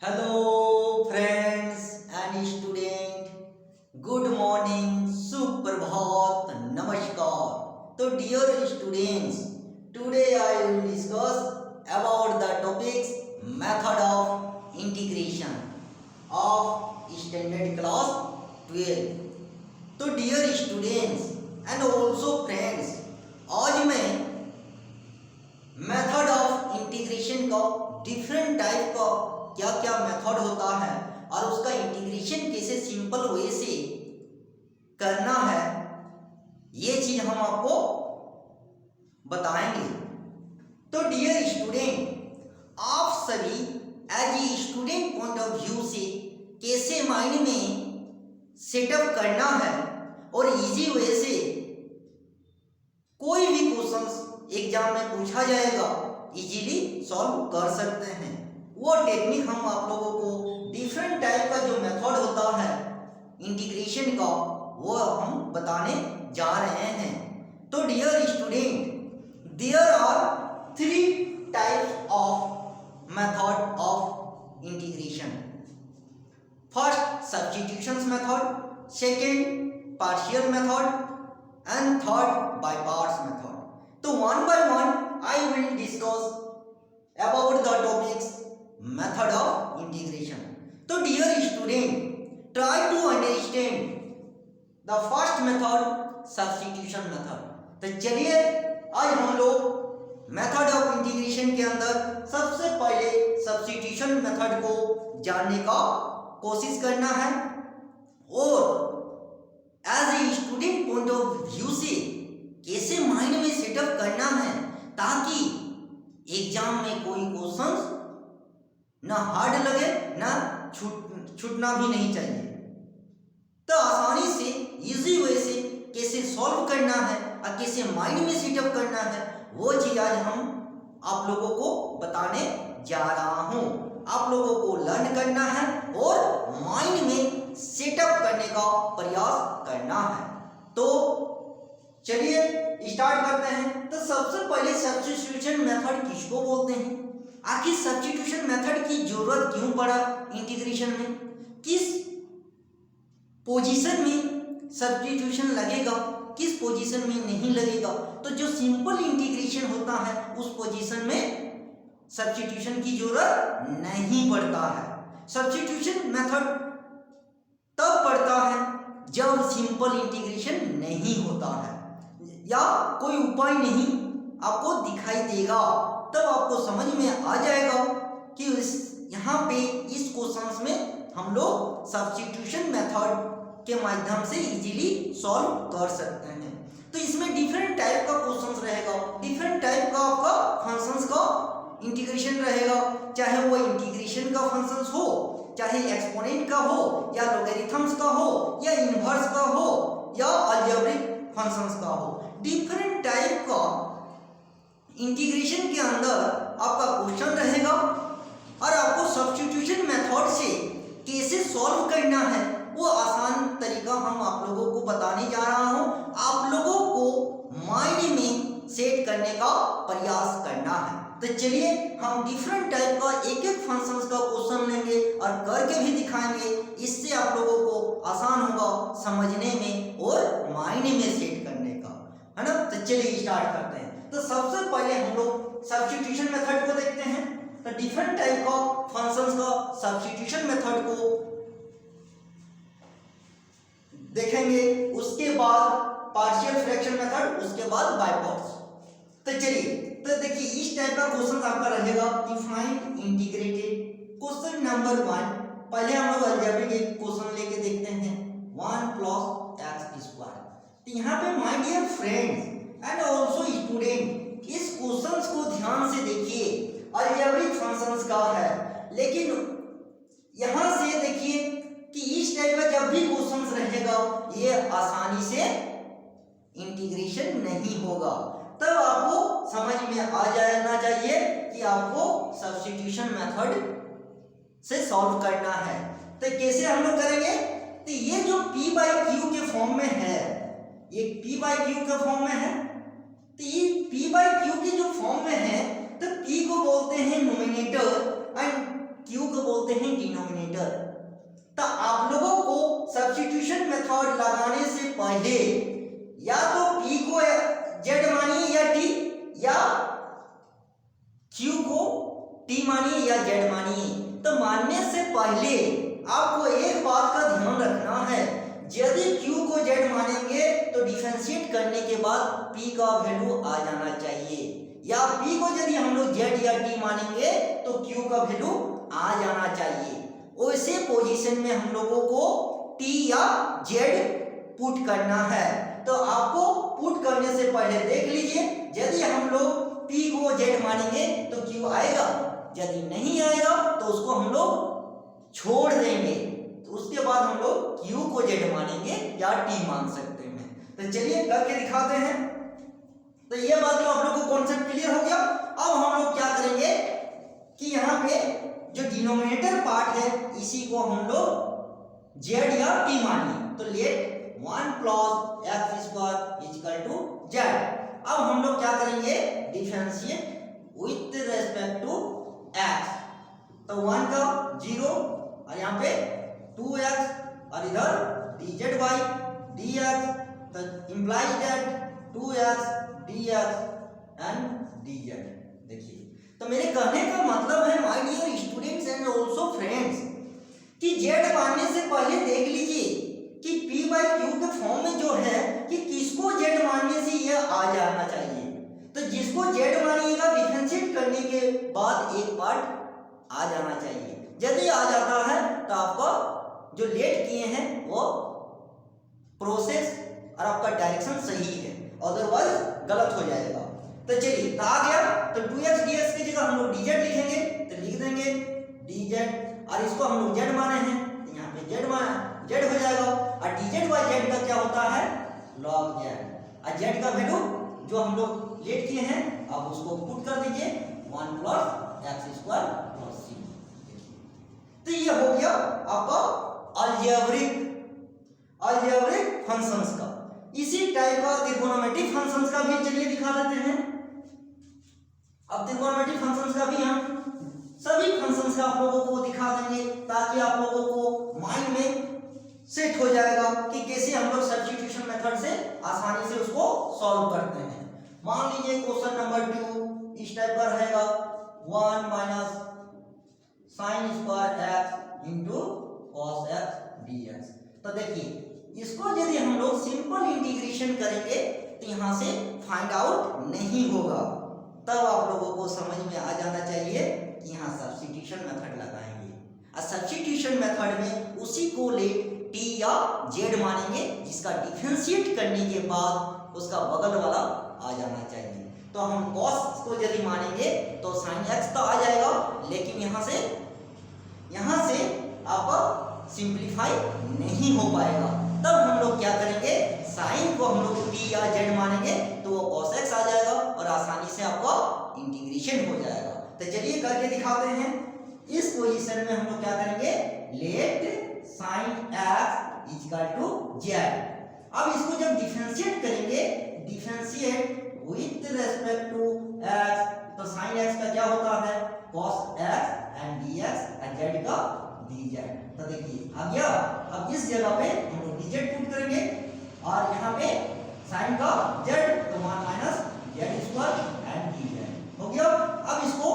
Hello friends and student, good morning, सुप्रभात, नमस्कार। तो dear students, today I will discuss about the topics method of integration of standard class 12। तो dear students and also friends, आज मैं method of integration का different type का क्या क्या मेथड होता है और उसका इंटीग्रेशन कैसे सिंपल वे से करना है ये चीज हम आपको बताएंगे। तो डियर स्टूडेंट, आप सभी as a student point of view से कैसे माइंड में सेटअप करना है और इजी वे से कोई भी क्वेश्चंस एग्जाम में पूछा जाएगा इजीली सॉल्व कर सकते हैं। वो टेक्निक हम आप लोगों को डिफरेंट टाइप का जो मेथड होता है इंटीग्रेशन का वो हम बताने जा रहे हैं। तो dear student, there are three types of method of integration. First substitution method, second partial method and third by parts method. So one by one I will discuss about the topics method of integration. So dear student, try to understand the first method substitution method. तो चलिए आज हम लोग method of integration के अंदर सबसे पहले substitution method को जानने का कोशिश करना है और as a student point of view से कैसे माइंड में सेटअप करना है ताकि एग्जाम में कोई क्वेश्चंस ना हार्ड लगे ना छूटना भी नहीं चाहिए। तो आसानी से इजी वे से कैसे सॉल्व करना है और कैसे माइंड में सेटअप करना है वो चीज आज हम आप लोगों को बताने जा रहा हूँ। आप लोगों को लर्न करना है और माइंड में सेटअप करने का प्रयास करना है। तो चलिए स्टार्ट करते हैं। तो सबसे पहले सब्स्टिट्यूशन मेथड किसको बोलते हैं, आखिर सब्स्टिट्यूशन मेथड की जरूरत क्यों पड़ा इंटीग्रेशन में, किस पोजीशन में सब्स्टिट्यूशन लगेगा, किस पोजीशन में नहीं लगेगा। तो जो सिंपल इंटीग्रेशन होता है उस पोजीशन में सब्स्टिट्यूशन की जरूरत नहीं पड़ता है। सब्स्टिट्यूशन मेथड तब पड़ता है जब सिंपल इंटीग्रेशन नहीं होता है या कोई उपाय नहीं आपको दिखाई देगा, तब आपको समझ में आ जाएगा कि यहाँ पे इस क्वेश्चंस में हम लोग सब्स्टिट्यूशन मेथड के माध्यम से इजीली सॉल्व कर सकते हैं। तो इसमें डिफरेंट टाइप का क्वेश्चंस रहेगा, डिफरेंट टाइप का आपका फंक्शंस का इंटीग्रेशन रहेगा, चाहे वो इंटीग्रेशन का फंक्शंस हो, चाहे एक्सपोनेंट का हो या लॉगरिथम्स का हो या इनवर्स का हो या अलजेब्रिक फंक्शंस का हो। डिफरेंट टाइप का इंटीग्रेशन के अंदर आपका क्वेश्चन रहेगा और आपको सब्स्टिट्यूशन मेथड से कैसे सॉल्व करना है वो आसान तरीका हम आप लोगों को बताने जा रहा हूं। आप लोगों को माइंड में सेट करने का प्रयास करना है। तो चलिए हम डिफरेंट टाइप का एक एक फंक्शंस का क्वेश्चन लेंगे और करके भी दिखाएंगे। इससे आप लोगों को आसान होगा समझने में और माइंड में सेट करने का, है ना। तो चलिए स्टार्ट करते हैं। तो सबसे पहले हम लोग सब्स्टिट्यूशन मेथड को देखते हैं। तो डिफरेंट टाइप का फंक्शंस का सब्स्टिट्यूशन मेथड को देखेंगे, उसके बाद पार्शियल फ्रैक्शन मेथड, उसके बाद बाय पार्ट्स। तो चलिए, तो देखिए इस टाइप का क्वेश्चन आपका रहेगा डिफाइन इंटीग्रेटेड क्वेश्चन नंबर 1। पहले हम लोग अलजेब्रिक एक क्वेश्चन लेके देखते हैं 1 + x²। तो यहाँ पे my dear friends and also student, इस क्वेश्चंस को ध्यान से देखिए। अलजेब्रिक फंक्शंस का है, लेकिन यहाँ से देखिए कि इस टाइप का जब भी क्वेश्चंस रहेगा ये आसानी से इंटीग्रेशन नहीं होगा। तब आपको समझ में आ जाना चाहिए कि आपको सब्स्टिट्यूशन मेथड से सॉल्व करना है। तो कैसे हम लोग करेंगे, तो ये जो p/q के फॉर्म में है, ये p/q के फॉर्म में है। तो ये p/q के जो फॉर्म में है तो p को बोलते हैं नोमिनेटर एंड q को बोलते हैं फिगर। तो आप लोगों को सब्स्टिट्यूशन मेथड लगाने से पहले या तो p को z मानिए या t, या q को t मानिए या z मानिए। तो मानने से पहले आपको एक बात का ध्यान रखना है, यदि q को z मानेंगे तो डिफरेंशिएट करने के बाद p का वैल्यू आ जाना चाहिए, या p को यदि हम लोग z या t मानेंगे तो q का वैल्यू आ जाना चाहिए। उसी पोजीशन में हम लोगों को t या z पुट करना है। तो आपको पुट करने से पहले देख लीजिए, यदि हम लोग p को z मानेंगे तो q आएगा, यदि नहीं आएगा तो उसको हम लोग छोड़ देंगे। तो उसके बाद हम लोग q को z मानेंगे या t मान सकते हैं। तो चलिए करके दिखाते हैं। तो ये बात तो आप लोग को कॉन्सेप्ट क्लियर हो गया। अब हम लोग क्या करेंगे कि यहाँ पे जो डिनोमिनेटर पार्ट है इसी को हम लोग z या t मानिए। तो let 1 plus x square equal to z। अब हम लोग क्या करेंगे, differentiate with respect to x। तो 1 का 0 और यहाँ पे 2x और इधर dz dx, तो implies that 2x dx and dz। देखिए, तो मेरे कहने का मतलब है my dear students and also friends कि z मानने से पहले देख लीजिए कि p बाई q के फॉर्म में जो है कि किसको z मानने से यह आ जाना चाहिए। तो जिसको z मानिएगा डिफरेंशिएट करने के बाद एक पार्ट आ जाना चाहिए। यदि आ जाता है तो आपका जो लेट किए हैं वो प्रोसेस और आपका डायरेक्शन सही है, अदरवाइज गलत हो जाएगा। तो चलिए आ गया, तो 2x dx की जगह हम लोग dz लिखेंगे, तो लिख देंगे dz, और इसको हम लोग z माने हैं तो यहाँ पे z हो जाएगा। और dz बाई z का क्या होता है, log z। और z का वैल्यू जो हम लोग लेट किए हैं अब उसको पुट कर दीजिए 1 plus x square plus c। तो ये हो गया आपका अलजेब्रिक फंक्शंस का। इसी टाइप का त्रिकोणमितिक फंक्शंस का भी चलिए दिखा देते हैं। अब त्रिकोणमितिक फंक्शंस का भी हम सभी फंक्शंस का आप लोगों को दिखा देंगे ताकि आप लोगों को माइंड में सेट हो जाएगा कि कैसे हम लोग सब्स्टिट्यूशन मेथड से आसानी से उसको सॉल्व करते हैं। मान लीजिए क्वेश्चन नंबर 2 इस टाइप का रहेगा, 1 minus sine square x into cos x dx। तो देखिए इसको यदि हम लोग सिंपल इंटीग्रेशन करेंगे तो यहाँ से फाइंड आउट नहीं होगा, तब आप लोगों को समझ में आ जाना चाहिए कि यहाँ सब्स्टिट्यूशन मेथड लगाएंगे। और सब्स्टिट्यूशन मेथड में उसी को ले t या z मानेंगे जिसका डिफरेंशिएट करने के बाद उसका बगल वाला आ जाना चाहिए। तो हम cos को यदि मानेंगे तो sin x तो आ जाएगा, लेकिन यहाँ से आपका सिंप्लीफाई नहीं हो पाएगा। तब हम लोग क्या करेंगे, साइन को हम लोग t या z मानेंगे तो वो cos x आ जाएगा और आसानी से आपका इंटीग्रेशन हो जाएगा। तो चलिए करके दिखाते हैं। इस पोजीशन में हम लोग क्या करेंगे, let sin x equal to z। अब इसको जब डिफरेंशिएट करेंगे, differentiate with respect to x, तो sin x का क्या होता है, cos x एंड dx और z का dz। तो देखिए आ गया। अब इस जगह पे हम लोग dz पुट करेंगे और यहाँ पे sin का z तो 1 minus z square and dz हो गया। अब इसको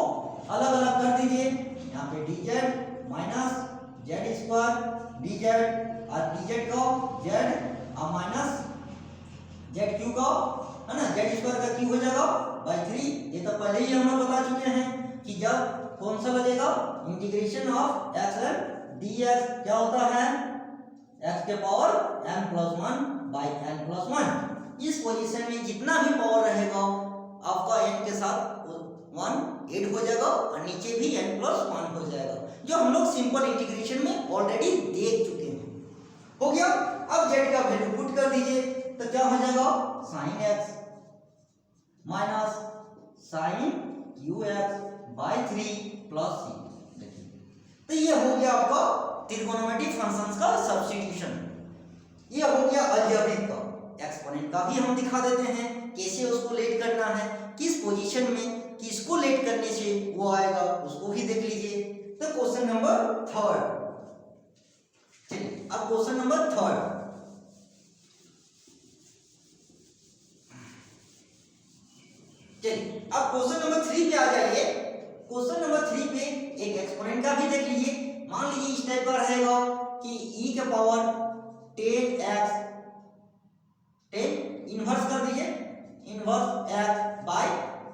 अलग अलग कर दीजिए, यहाँ पे dz minus z square dz और dz का z और माइनस z क्यू का है ना, z स्क्वायर का क्यू हो जाएगा बाई 3। ये तो पहले ही हम लोग बता चुके हैं कि जब कौन सा लगेगा, इंटीग्रेशन ऑफ x dx क्या होता है, x के power n plus 1 by n plus 1। इस पोजीशन में जितना भी पावर रहेगा आपका n के साथ 1 ऐड हो जाएगा और नीचे भी n प्लस 1 हो जाएगा, जो हम लोग सिंपल इंटीग्रेशन में ऑलरेडी देख चुके हैं। हो गया। अब z का वैल्यू पुट कर दीजिए, तो क्या हो जाएगा, sin x minus sin qx by 3 plus c। तो ये हो गया आपका त्रिकोणमितिक फंक्शंस का सब्स्टिट्यूशन। ये हो गया अलजेब्रिक का। एक्सपोनेंट का भी हम दिखा देते हैं कैसे उसको लेट करना है, किस पोजीशन में किसको लेट करने से वो आएगा उसको भी देख लीजिए। तो क्वेश्चन नंबर 3 अब क्वेश्चन नंबर 3। चलिए अब क्वेश्चन नंबर 3 पे आ जाइए। क्वेश्चन नंबर 3 पे एक एक्सपोनेंट का भी देख लीजिए। मान लीजिए इस टाइप का रहेगा कि e के पावर 10x, 10 इनवर्स कर दीजिए, inverse x by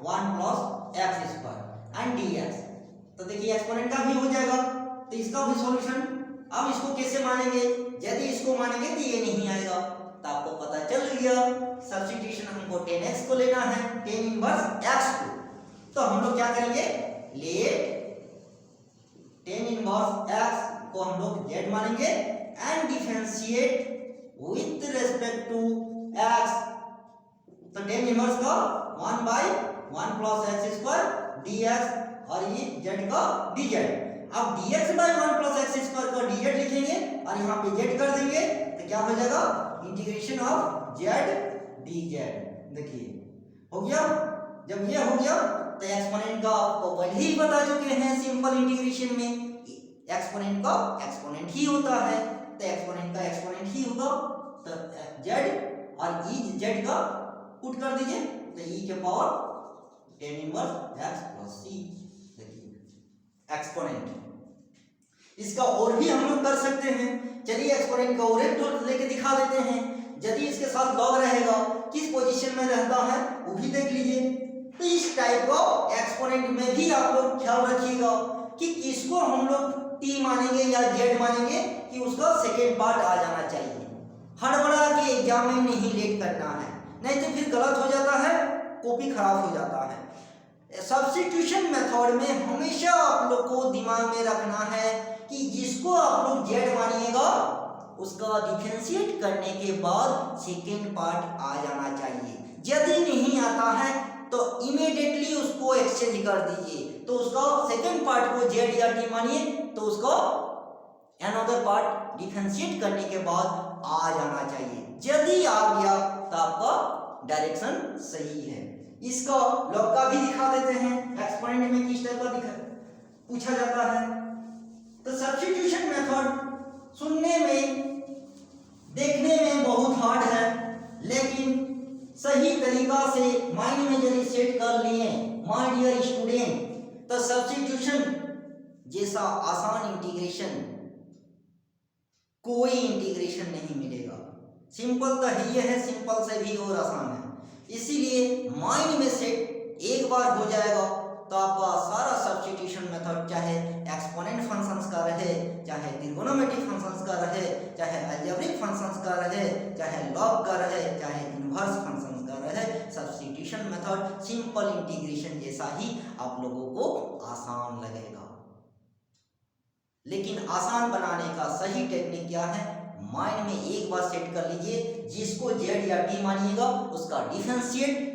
1 plus x square and dx। तो देखिए एक्सपोनेंट का भी हो जाएगा, तो इसका भी सॉल्यूशन। अब इसको कैसे मानेंगे? यदि इसको मानेंगे तो ये नहीं आएगा, तो आपको पता चल गया सब्स्टिट्यूशन हमको 10x को लेना है, 10 इनवर्स x को। तो हम लोग क्या करेंगे, लेट 10 इनवर्स x को हम लोग z मानेंगे and differentiate with respect to x। तो 10 इनवर्स का 1 by 1 plus x square dx और ये z का dz। अब dx by 1 plus x square का dz लिखेंगे और यहाँ पे z कर देंगे, तो क्या हो जाएगा, इंटीग्रेशन ऑफ z dz। देखिए हो गया। जब ये हो गया तो एक्सपोनेंट का आपको पहले ही बता चुके हैं सिंपल इंटीग्रेशन में एक्सपोनेंट का एक्सपोनेंट ही होता है, तो एक्सपोनेंट का एक्सपोनेंट ही होगा। तो z और e z का पुट कर दीजिए, तो e के power 10 inverse x plus c। देखिए एक्सपोनेंट, इसका और भी हम लोग कर सकते हैं। चलिए एक्सपोनेंट का और एक टूल लेके दिखा देते हैं। यदि इसके साथ लॉग रहेगा, किस पोजीशन में रहता है वो भी देख लीजिए। तो इस टाइप का एक्सपोनेंट में भी आप लोग ख्याल रखिएगा कि किसको हम लोग t मानेंगे या z मानेंगे, कि उसका सेकेंड पार्ट आ जाना चाहिए। हड़बड़ा के एग्जाम में नहीं लेट करना है, नहीं तो फिर गलत हो जाता है, कॉपी खराब हो जाता है। सब्स्टिट्यूशन मेथड में हमेशा आप लोग को दिमाग में रखना है कि जिसको आप लोग z मानिएगा उसका डिफरेंशिएट करने के बाद सेकेंड पार्ट आ जाना चाहिए। यदि नहीं आता है तो इमीडिएटली उसको एक्सचेंज कर दीजिए, तो उसका सेकेंड पार्ट को z या t मानिए, तो उसको अनदर पार्ट डिफरेंशिएट करने के बाद आ जाना चाहिए। यदि आ गया तो आपका डायरेक्शन सही है। इसका लॉग का भी दिखा देते हैं, एक्सपोनेंट में किस टाइप का पूछा जाता है। तो सब्स्टिट्यूशन मेथड सुनने में देखने में बहुत हार्ड है, लेकिन सही तरीका से माइंड में यदि सेट कर लिए माय डियर स्टूडेंट, तो सब्स्टिट्यूशन जैसा आसान इंटीग्रेशन कोई इंटीग्रेशन नहीं मिलेगा। सिंपल तो ही है, सिंपल से भी और आसान है। इसीलिए माइंड में सेट एक बार हो जाएगा तो आपका सारा सब्स्टिट्यूशन मेथड, चाहे एक्सपोनेंट फंक्शंस का रहे, चाहे ट्रिगोनोमेट्रिक फंक्शंस का रहे, चाहे अलजेब्रिक फंक्शंस का रहे, चाहे लॉग का रहे, चाहे इनवर्स फंक्शंस का रहे, सब्स्टिट्यूशन मेथड सिंपल इंटीग्रेशन जैसा ही आप लोगों को आसान लगेगा। लेकिन आसान बनाने का सही टेक्निक क्या है, माइंड में एक बार सेट कर लीजिए, जिसको z या t मानिएगा उसका डिफरेंशिएट,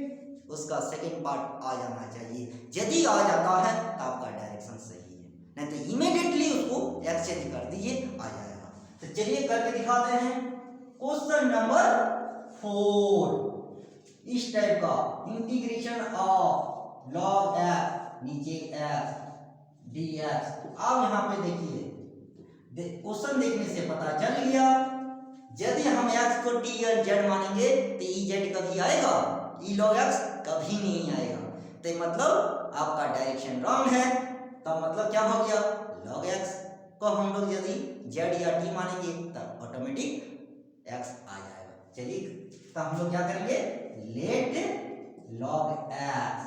उसका सेकेंड पार्ट आ जाना चाहिए। यदि आ जाता है तो आपका डायरेक्शन सही है, नहीं तो इमीडिएटली उसको एक्सचेंज कर दीजिए, आ जाएगा। तो चलिए करके दिखाते हैं। क्वेश्चन नंबर 4 इस टाइप का, इंटीग्रेशन ऑफ log x नीचे x dx। अब यहाँ पे देखिए, क्वेश्चन देखने से पता चल गया, यदि हम x को t और z मानेंगे तो e z कभी आएगा, e log x कभी नहीं आएगा। तो मतलब आपका डायरेक्शन रॉन्ग है। तो मतलब क्या हो गया, log x को हम लोग यदि z या t मानेंगे तो ऑटोमेटिक x आ जाएगा। चलिए तो हम लोग क्या करेंगे, लेट log x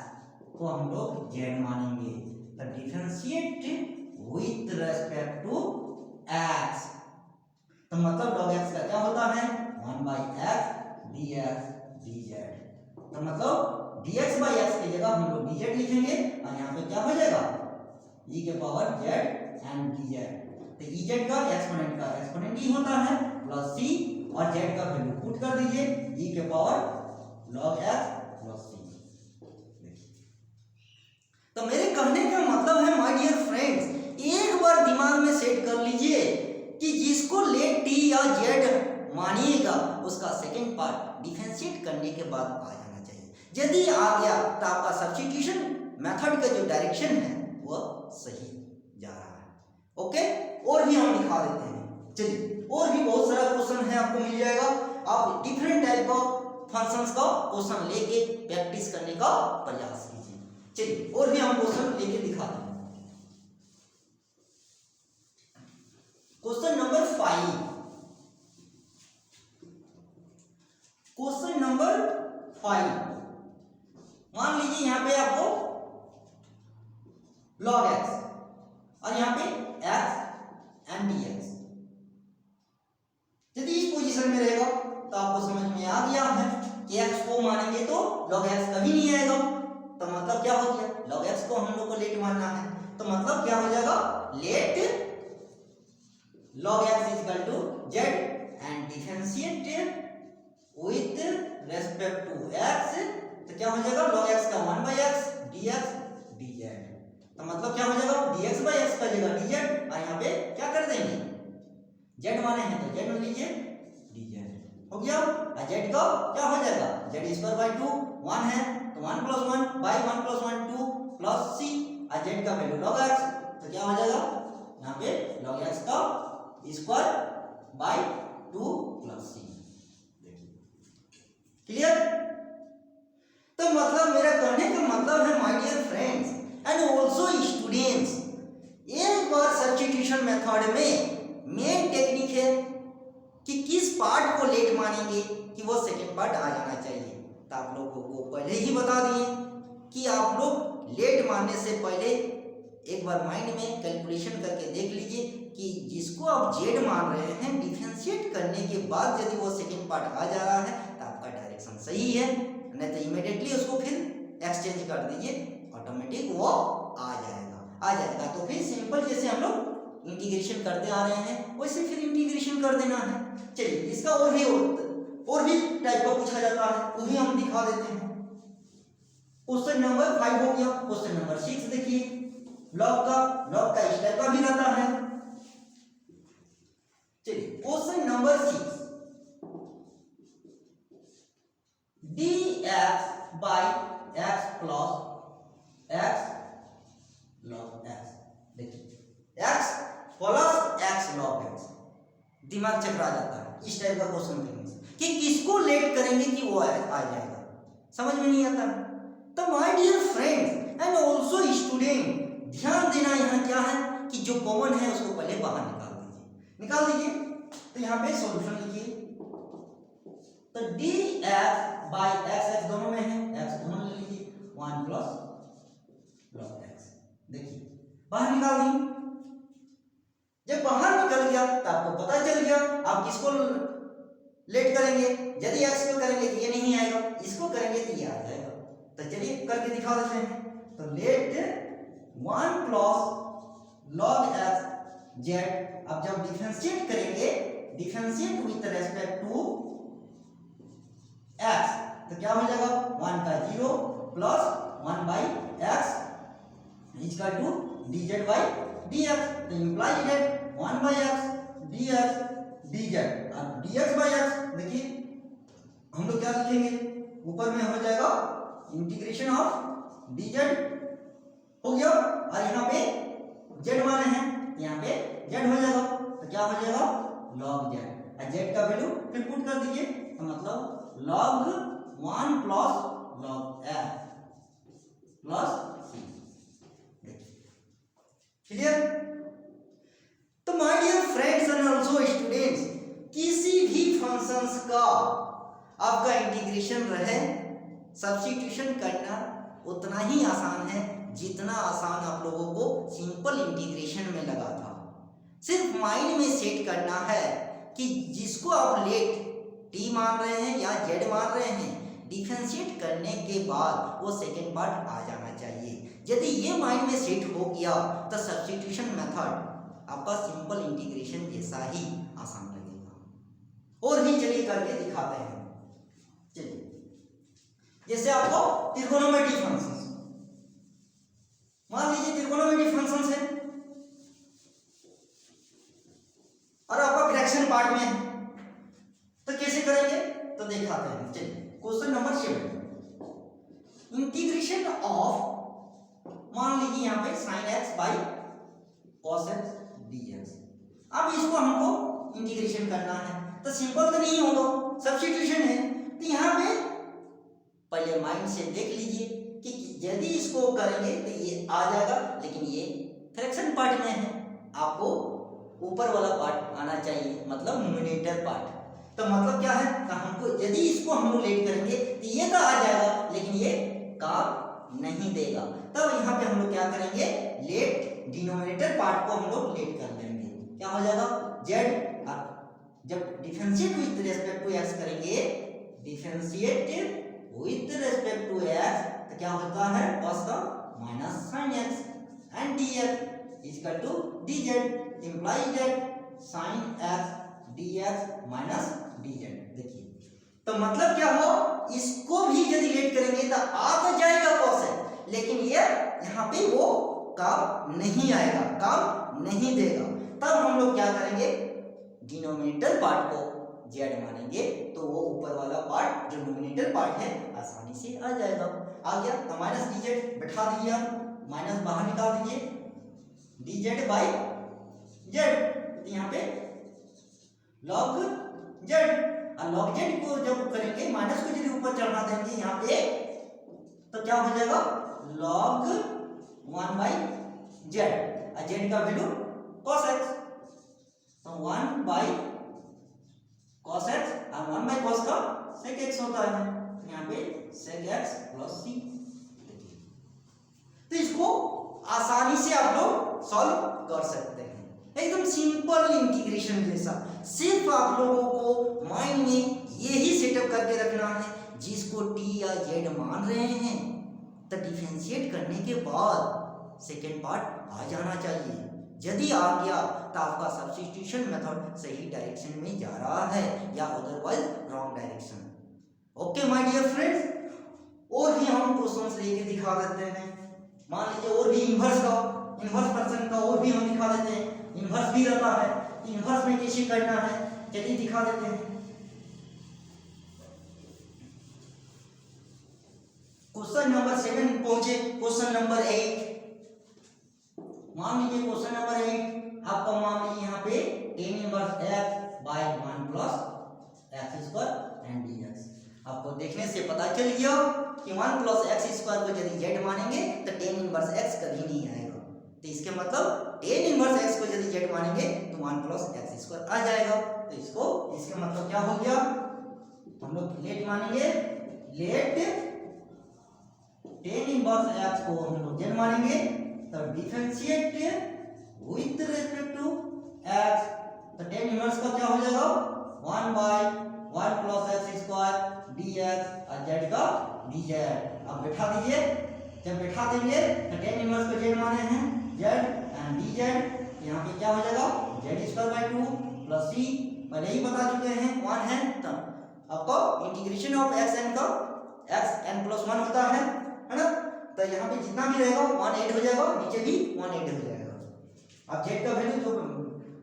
को हम लोग z मानेंगे, तो differentiate with respect to x। तो मतलब log x का क्या होता है, 1 बाई x dx dz। तो मतलब dx बाई x की जगह हम लोग dz लिखेंगे और यहाँ पे क्या हो जाएगा, e के पावर z एंड dz। तो ez का एक्सपोनेंट का एक्सपोनेंट ही होता है प्लस c, और z का वैल्यू पुट कर दीजिए, e के power log x plus c। तो मेरे कहने का मतलब है माय डियर फ्रेंड्स, एक बार दिमाग में सेट कर लीजिए कि जिसको लेट t या z मानिएगा उसका सेकेंड पार्ट डिफरेंशिएट करने के बाद आ जाना चाहिए। यदि आ गया तो आपका सब्स्टिट्यूशन मेथड का जो डायरेक्शन है वह सही जा रहा है। ओके, और भी हम दिखा देते हैं। चलिए और भी बहुत सारा क्वेश्चन है आपको मिल जाएगा। आप डिफरेंट टाइप का फंक्शंस का क्वेश्चन लेके प्रैक्टिस करने का प्रयास कीजिए। चलिए और भी हम क्वेश्चन लेके दिखाते हैं। क्वेश्चन नंबर 5, क्वेश्चन नंबर 5, मान लीजिए यहाँ पे आपको log x और यहाँ पे x एंड dx, यदि इस पोजीशन में रहेगा तो आपको समझ में आ गया है कि x को मानेंगे तो log x कभी नहीं आएगा। तो मतलब क्या हो गया, log x को हम लोग को लेट मानना है, तो मतलब क्या हो जाएगा, late log x is equal to z and differentiate with respect to x, तो क्या हो जाएगा, log x का 1/x dx dz, तो मतलब क्या हो जाएगा, dx/x का जगह dz, और यहाँ पे क्या कर देंगे, z माने हैं तो z ले लीजिए, dz हो गया। और z का क्या हो जाएगा, z²/2 1 है तो 1 + 1/1 + 1 2 प्लस c, और z का वैल्यू log x, तो क्या हो जाएगा यहाँ पे log x का (2/2 + c), क्लियर। तो मतलब मेरा कहने का मतलब है my dear friends and also students, एक बार सब्स्टिट्यूशन मेथड में मेन टेक्निक है कि किस पार्ट को लेट मानेंगे कि वो सेकंड पार्ट आ जाना चाहिए। तो आप लोगों को पहले ही बता दिए कि आप लोग लेट मानने से पहले एक बार माइंड में कैलकुलेशन करके देख लीजिए कि जिसको आप जेड मान रहे हैं, डिफरेंशिएट करने के बाद यदि वो सेकंड पार्ट आ जा रहा है तो आपका डायरेक्शन सही है, नहीं तो इमीडिएटली उसको फिर एक्सचेंज कर दीजिए, ऑटोमेटिक वो आ जाएगा। तो फिर सिंपल जैसे हम लोग इंटीग्रेशन करते आ रहे हैं वैसे फिर इंटीग्रेशन कर देना है। चलिए इसका और भी टाइप का पूछा जाता है, वो भी हम दिखा देते हैं। क्वेश्चन नंबर 5 हो गया। क्वेश्चन नंबर 6 देखिए, लॉग का इस टाइप का भी रहता है। चलिए question number 6, dx/x + x log x, देखिए x + x log x, दिमाग चकरा जाता है इस टाइप का क्वेश्चन करने से कि किसको लेट करेंगे कि वो आ जाएगा, समझ में नहीं आता। तो my dear friends and also student, ध्यान देना यहाँ क्या है कि जो कॉमन है उसको पहले बाहर निकाल दीजिए। तो यहाँ पे सॉल्यूशन लिखिए, तो dx/x, x दोनों में है, x दोनों ले लीजिए, 1 + log x, देखिए बाहर निकाल दी। जब बाहर निकल गया तो आपको पता चल गया आप किसको लेट करेंगे, यदि x को करेंगे तो ये नहीं आएगा, इसको करेंगे तो ये आ जाएगा। तो चलिए करके दिखा देते हैं। तो लेट 1 + log x z, अब जब डिफरेंशिएट करेंगे, differentiate with respect to x, तो क्या हो जाएगा, 1 का 0 प्लस 1/x = dz/dx, तो implies that 1/x dx dz, अब dx/x देखिए हम लोग क्या लिखेंगे, ऊपर में हो जाएगा इंटीग्रेशन ऑफ dz हो गया, और यहाँ पे z माने हैं यहाँ पे z हो जाएगा, तो क्या हो जाएगा log z, और z का वैल्यू फिर पुट कर दीजिए, तो मतलब log 1 + log f plus c, clear. तो my dear friends and also students, किसी भी फंक्शंस का आपका इंटीग्रेशन रहे, सब्स्टिट्यूशन करना उतना ही आसान है जितना आसान आप लोगों को सिंपल इंटीग्रेशन में लगा था। सिर्फ माइंड में सेट करना है कि जिसको आप लेट t मान रहे हैं या z मान रहे हैं, डिफरेंशिएट करने के बाद वो सेकेंड पार्ट आ जाना चाहिए। यदि ये माइंड में सेट हो गया तो सब्स्टिट्यूशन मेथड आपका सिंपल इंटीग्रेशन जैसा ही आसान लगेगा। और भी चलिए करके दिखाते हैं। चलिए जैसे आपको त्रिकोणमितीय फंक्शंस, मान लीजिए त्रिकोणमितीय फंक्शंस है और आपका फ्रैक्शन पार्ट में है, तो कैसे करेंगे तो दिखाते हैं। चलिए क्वेश्चन नंबर 7, इंटीग्रेशन ऑफ, मान लीजिए यहाँ पे sin x/cos x dx, अब इसको हमको इंटीग्रेशन करना है, तो सिंपल तो नहीं होगा, सब्स्टिट्यूशन है। तो यहाँ पे पहले माइंड से देख लीजिए कि यदि इसको करेंगे तो ये आ जाएगा, लेकिन ये फ्रैक्शन पार्ट में है, आपको ऊपर वाला पार्ट आना चाहिए, मतलब न्यूमरेटर पार्ट। तो मतलब क्या है कि हमको यदि इसको हम लोग लेट करेंगे तो ये तो आ जाएगा, लेकिन ये काम नहीं देगा। तब यहाँ पे हम लोग क्या करेंगे, लेट डिनोमिनेटर पार्ट को हम लोग लेट कर देंगे। क्या हो जाएगा, जेड जब differentiate with respect to x करेंगे, differentiate with respect to x, तो क्या होता है, cos का minus sin x and dx equal to dz implies that sin x dx minus dz। देखिए तो मतलब क्या हो, इसको भी यदि लेट करेंगे तो आ तो जाएगा cos x, लेकिन ये यहाँ पे वो काम नहीं आएगा, काम नहीं देगा। तब हम लोग क्या करेंगे, डिनोमिनेटर पार्ट को z मानेंगे, तो वो ऊपर वाला पार्ट जो न्यूमरेटर पार्ट है आसानी से आ जाएगा। आ गया तो माइनस dz बैठा दीजिए, माइनस बाहर निकाल दीजिए, dz बाई z, यहाँ पे log z, और log z को जब करेंगे माइनस को यदि ऊपर चढ़ा देंगे यहाँ पे, तो क्या हो जाएगा, log 1 बाई z, और z का वैल्यू cos x, तो 1 बाई cos x और 1 बाई cos का sec x होता है, यहाँ पे sec x प्लस c। तो इसको आसानी से आप लोग सॉल्व कर सकते हैं, एकदम सिंपल इंटीग्रेशन जैसा। सिर्फ आप लोगों को माइंड में यही सेटअप करके रखना है, जिसको t या z मान रहे हैं, तो डिफरेंशिएट करने के बाद सेकेंड पार्ट आ जाना चाहिए। यदि आ गया तो आपका सब्स्टिट्यूशन मेथड सही डायरेक्शन में जा रहा है, या otherwise wrong direction. Okay my dear friends, और भी हम क्वेश्चंस लेके दिखा देते हैं। मान लीजिए और भी इन्वर्स पर्सन का और भी हम दिखा देते हैं, इन्वर्स भी रहता है, इन्वर्स में कैसे करना है चलिए दिखा देते हैं। क्वेश्चन नंबर 7 पहुंचे, क्वेश्चन नंबर 8। मान लीजिए क्वेश्चन नंबर 8 आपका, मान लीजिए यहाँ पे tan inverse x by 1 plus x square and dx। आपको देखने से पता चल गया कि 1 प्लस एक्स स्क्वायर को यदि z मानेंगे तो tan इनवर्स x कभी नहीं आएगा। तो इसके मतलब tan इनवर्स x को यदि z मानेंगे तो 1 प्लस एक्स स्क्वायर आ जाएगा। तो इसको, इसका मतलब क्या हो गया, हम लोग लेट मानेंगे, लेट tan इनवर्स x को हम लोग z मानेंगे, तो differentiate with respect to x, तो tan इनवर्स का क्या हो जाएगा, 1 by 1 plus x square dx और z का dz। अब बैठा दीजिए, जब बैठा देंगे तो tan इनवर्स को z माने हैं z एंड dz, यहाँ पे क्या हो जाएगा, z square by 2 plus c, पहले ही बता चुके हैं 1 है। तो आपको इंटीग्रेशन ऑफ xn का xn प्लस 1 होता है ना, तो यहाँ पे जितना भी रहेगा 1 ऐड हो जाएगा, नीचे भी 1 ऐड हो जाएगा। अब z का वैल्यू जो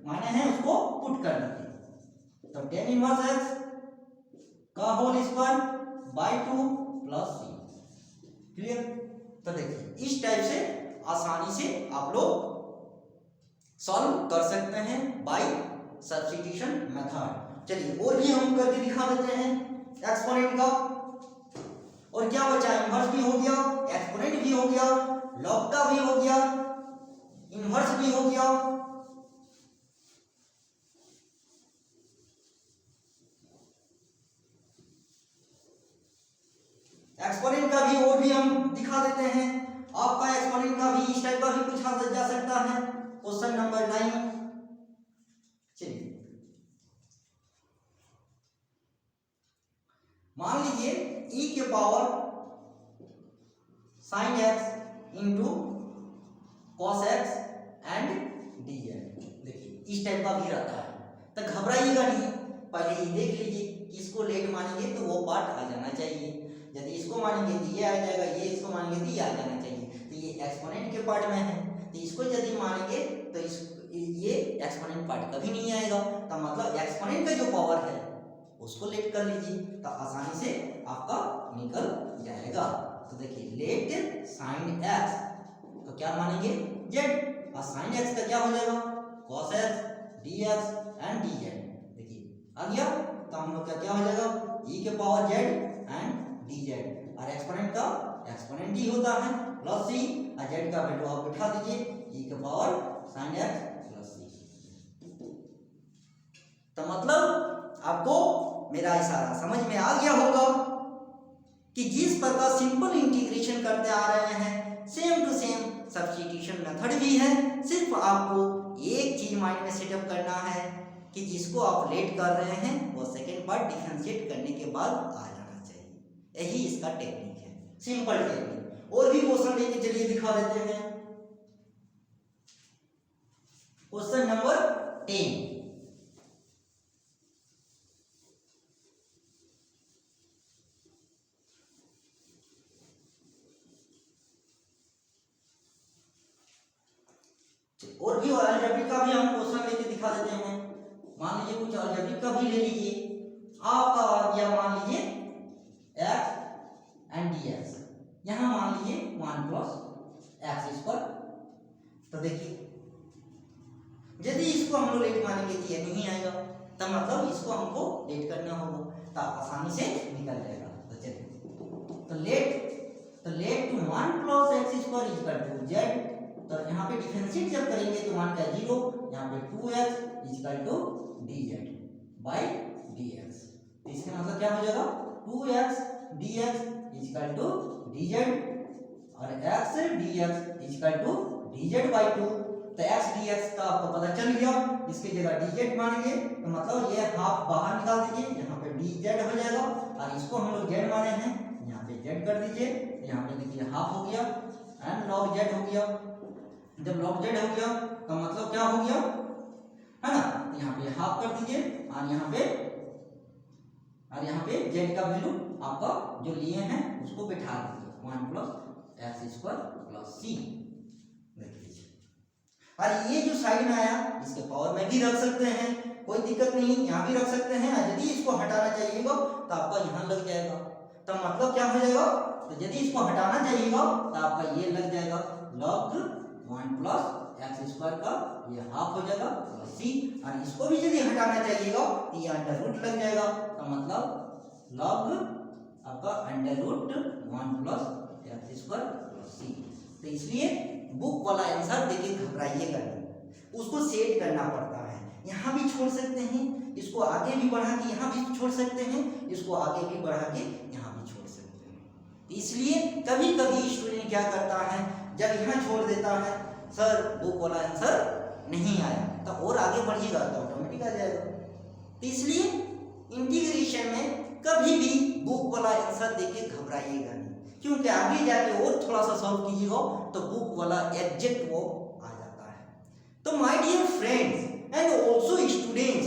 माने हैं उसको पुट कर दीजिए, तो tan इनवर्स x का whole square by 2 plus c। Clear. तो देखिए इस टाइप से आसानी से आप लोग सॉल्व कर सकते हैं बाय सब्स्टिट्यूशन मेथड। चलिए और भी हम करके दिखा देते हैं एक्सपोनेंट का। और क्या बचा, इन्वर्स भी हो गया, एक्सपोनेंट भी हो गया, लॉग का भी हो गया, इन्वर्स भी हो गया। एक्सपोनेंट का भी और भी हम दिखा देते हैं। आपका एक्सपोनेंट का भी इस टाइप का भी पूछा जा सकता है, क्वेश्चन नंबर 9। चलिए मान लीजिए e के power sin x into cos x and dz। देखिए इस टाइप का भी रहता है, तो घबराइएगा नहीं, पहले ये देख लीजिए कि इसको लेट मानेंगे तो वो पार्ट आ जाना चाहिए, यदि इसको मानेंगे तो ये आ जाएगा, ये इसको मानेंगे तो ये आ जाना चाहिए। तो ये एक्सपोनेंट के पार्ट में है, तो इसको यदि मानेंगे तो ये एक्सपोनेंट पार्ट कभी नहीं आएगा। तो मतलब एक्सपोनेंट का जो पावर है उसको लेट कर लीजिए, तो आसानी से आपका निकल जाएगा। तो देखिए लेट sin x तो क्या मानेंगे z, और sin x का क्या हो जाएगा cos x dx and dz। आ गया। तो हम लोग का क्या हो जाएगा, e के पावर z एंड dz, और एक्सपोनेंट का एक्सपोनेंट ही होता है प्लस c, और z का वैल्यू आप बैठा दीजिए e के power sin x plus c। तो मतलब आपको मेरा इशारा समझ में आ गया होगा कि जिस प्रकार सिंपल इंटीग्रेशन करते आ रहे हैं, same to same substitution method भी है। सिर्फ आपको एक चीज माइंड में सेटअप करना है कि जिसको आप लेट कर रहे हैं वो सेकेंड पार्ट डिफरेंशिएट करने के बाद आ जाना चाहिए। यही इसका टेक्निक है, सिंपल टेक्निक। और भी क्वेश्चन लेके चलिए दिखा देते हैं। क्वेश्चन नंबर 10, और भी अलजेब्रिक का भी हम क्वेश्चन लेके दिखा देते हैं। मान लीजिए कुछ अलजेब्रिक का भी ले लीजिए। आपका आ गया मान लीजिए x एंड dx, यहां मान लीजिए 1 प्लस एक्स स्क्वायर। तो देखिए यदि इसको हम लोग लेट मानेंगे तो ये नहीं आएगा, तो मतलब इसको हमको लेट करना होगा, तो आसानी से निकल जाएगा। तो चलिए तो let to 1 plus x square equal to z। तो यहाँ पे डिफरेंशिएट जब करेंगे तो मान का 0, यहाँ पे 2x equal to dz by dx। इसका मतलब क्या हो जाएगा, 2x dx equal to dz, और x dx equal to dz by 2। तो x dx का आपको पता चल गया, इसकी जगह dz मानेंगे तो मतलब ये हाफ बाहर निकाल दीजिए, यहाँ पे dz हो जाएगा, और इसको हम लोग z माने हैं, यहाँ पे z कर दीजिए। यहाँ पे देखिए हाफ हो गया एंड log z हो गया। जब log z हो गया तो मतलब क्या हो गया, है ना, तो यहाँ पे हाफ कर दीजिए, और यहाँ पे z का वैल्यू आपका जो लिए हैं उसको बिठा दीजिए 1 plus x square plus c। देख लीजिए, और ये जो साइड में आया इसके पावर में भी रख सकते हैं, कोई दिक्कत नहीं, यहाँ भी रख सकते हैं। यदि इसको हटाना चाहिएगा तो आपका यहाँ लग जाएगा। तो मतलब क्या हो जाएगा, तो यदि इसको हटाना चाहिएगा तो आपका ये लग जाएगा log 1 प्लस एक्स स्क्वायर का ये हाफ हो जाएगा प्लस c, और इसको भी यदि हटाना चाहिएगा तो ये अंडर रूट लग जाएगा। तो मतलब log आपका under root 1 plus x square plus c। तो इसलिए बुक वाला आंसर देके घबराइएगा नहीं, उसको सेट करना पड़ता है। यहाँ भी छोड़ सकते हैं, इसको आगे भी बढ़ा के यहाँ भी छोड़ सकते हैं, इसको आगे भी बढ़ा के यहाँ भी छोड़ सकते हैं। इसलिए कभी कभी स्टूडेंट क्या करता है, जब यहाँ छोड़ देता है सर बुक वाला आंसर नहीं आया, तो और आगे बढ़िएगा तो ऑटोमेटिक आ जाएगा। तो इसलिए इंटीग्रेशन में कभी भी बुक वाला आंसर देके घबराइएगा नहीं, क्योंकि आगे जाके और थोड़ा सा सॉल्व कीजिएगा तो बुक वाला एग्जैक्ट वो आ जाता है। तो my dear friends and also students,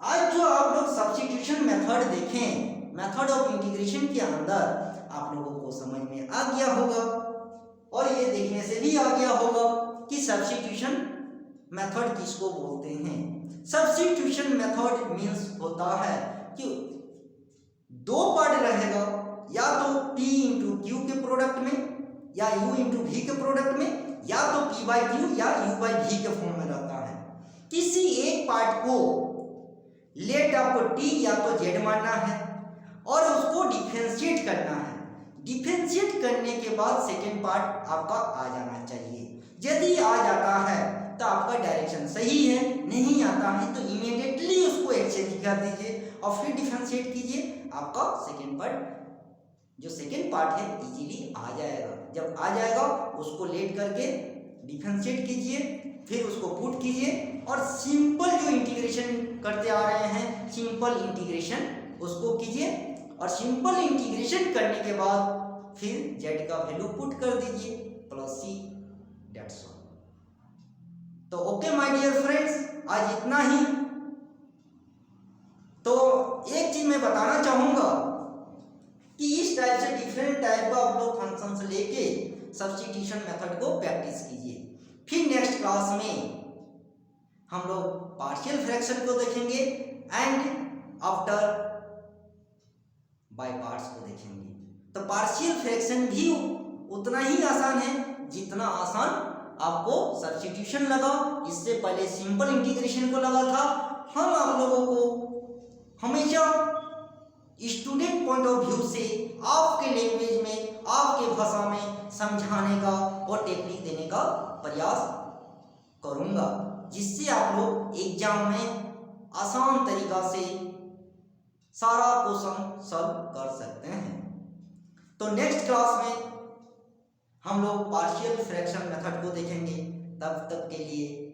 आज जो आप लोग सब्स्टिट्यूशन मेथड देखें, मेथड ऑफ इंटीग्रेशन के अंदर आप लोगों को समझ में आ गया होगा, और ये देखने से भी आ गया होगा कि सब्स्टिट्यूशन मेथड किसको बोलते हैं। सब्स्टिट्यूशन मेथड मींस होता है कि दो पार्ट रहेगा, या तो p इंटू क्यू के प्रोडक्ट में, या u इंटू v के प्रोडक्ट में, या तो p बाई क्यू या u बाई v के फॉर्म में रहता है। किसी एक पार्ट को लेट आपको t या तो z मानना है और उसको डिफरेंशिएट करना है। डिफरेंशिएट करने के बाद सेकेंड पार्ट आपका आ जाना चाहिए। यदि आ जाता है तो आपका डायरेक्शन सही है, नहीं आता है तो इमीडिएटली उसको एक्सचेंज कर दीजिए और फिर डिफरेंशिएट कीजिए, आपका सेकेंड पार्ट जो सेकेंड पार्ट है इजीली आ जाएगा। जब आ जाएगा उसको लेट करके डिफरेंशिएट कीजिए, फिर उसको पुट कीजिए, और सिंपल जो इंटीग्रेशन करते आ रहे हैं सिंपल इंटीग्रेशन उसको कीजिए, और सिंपल इंटीग्रेशन करने के बाद फिर z का वैल्यू पुट कर दीजिए प्लस c, दैट्स ऑल। तो ओके माय डियर फ्रेंड्स, आज इतना ही। तो एक चीज मैं बताना चाहूंगा कि इस टाइप से डिफरेंट टाइप का आप लोग फंक्शंस लेके सब्स्टिट्यूशन मेथड को प्रैक्टिस कीजिए। फिर नेक्स्ट क्लास में हम लोग पार्शियल फ्रैक्शन को देखेंगे एंड आफ्टर बाय पार्ट्स को देखेंगे। तो पार्शियल फ्रैक्शन भी उतना ही आसान है जितना आसान आपको सब्स्टिट्यूशन लगा। इससे पहले सिंपल इंटीग्रेशन को लगा था। हम आप लोगों को हमेशा स्टूडेंट पॉइंट ऑफ व्यू से आपके लैंग्वेज में, आपके भाषा में समझाने का और टेक्निक देने का प्रयास करूँगा, जिससे आप लोग एग्जाम में आसान तरीका से सारा क्वेश्चन सॉल्व कर सकते हैं। तो नेक्स्ट क्लास में हम लोग पार्शियल फ्रैक्शन मेथड को देखेंगे। तब तक के लिए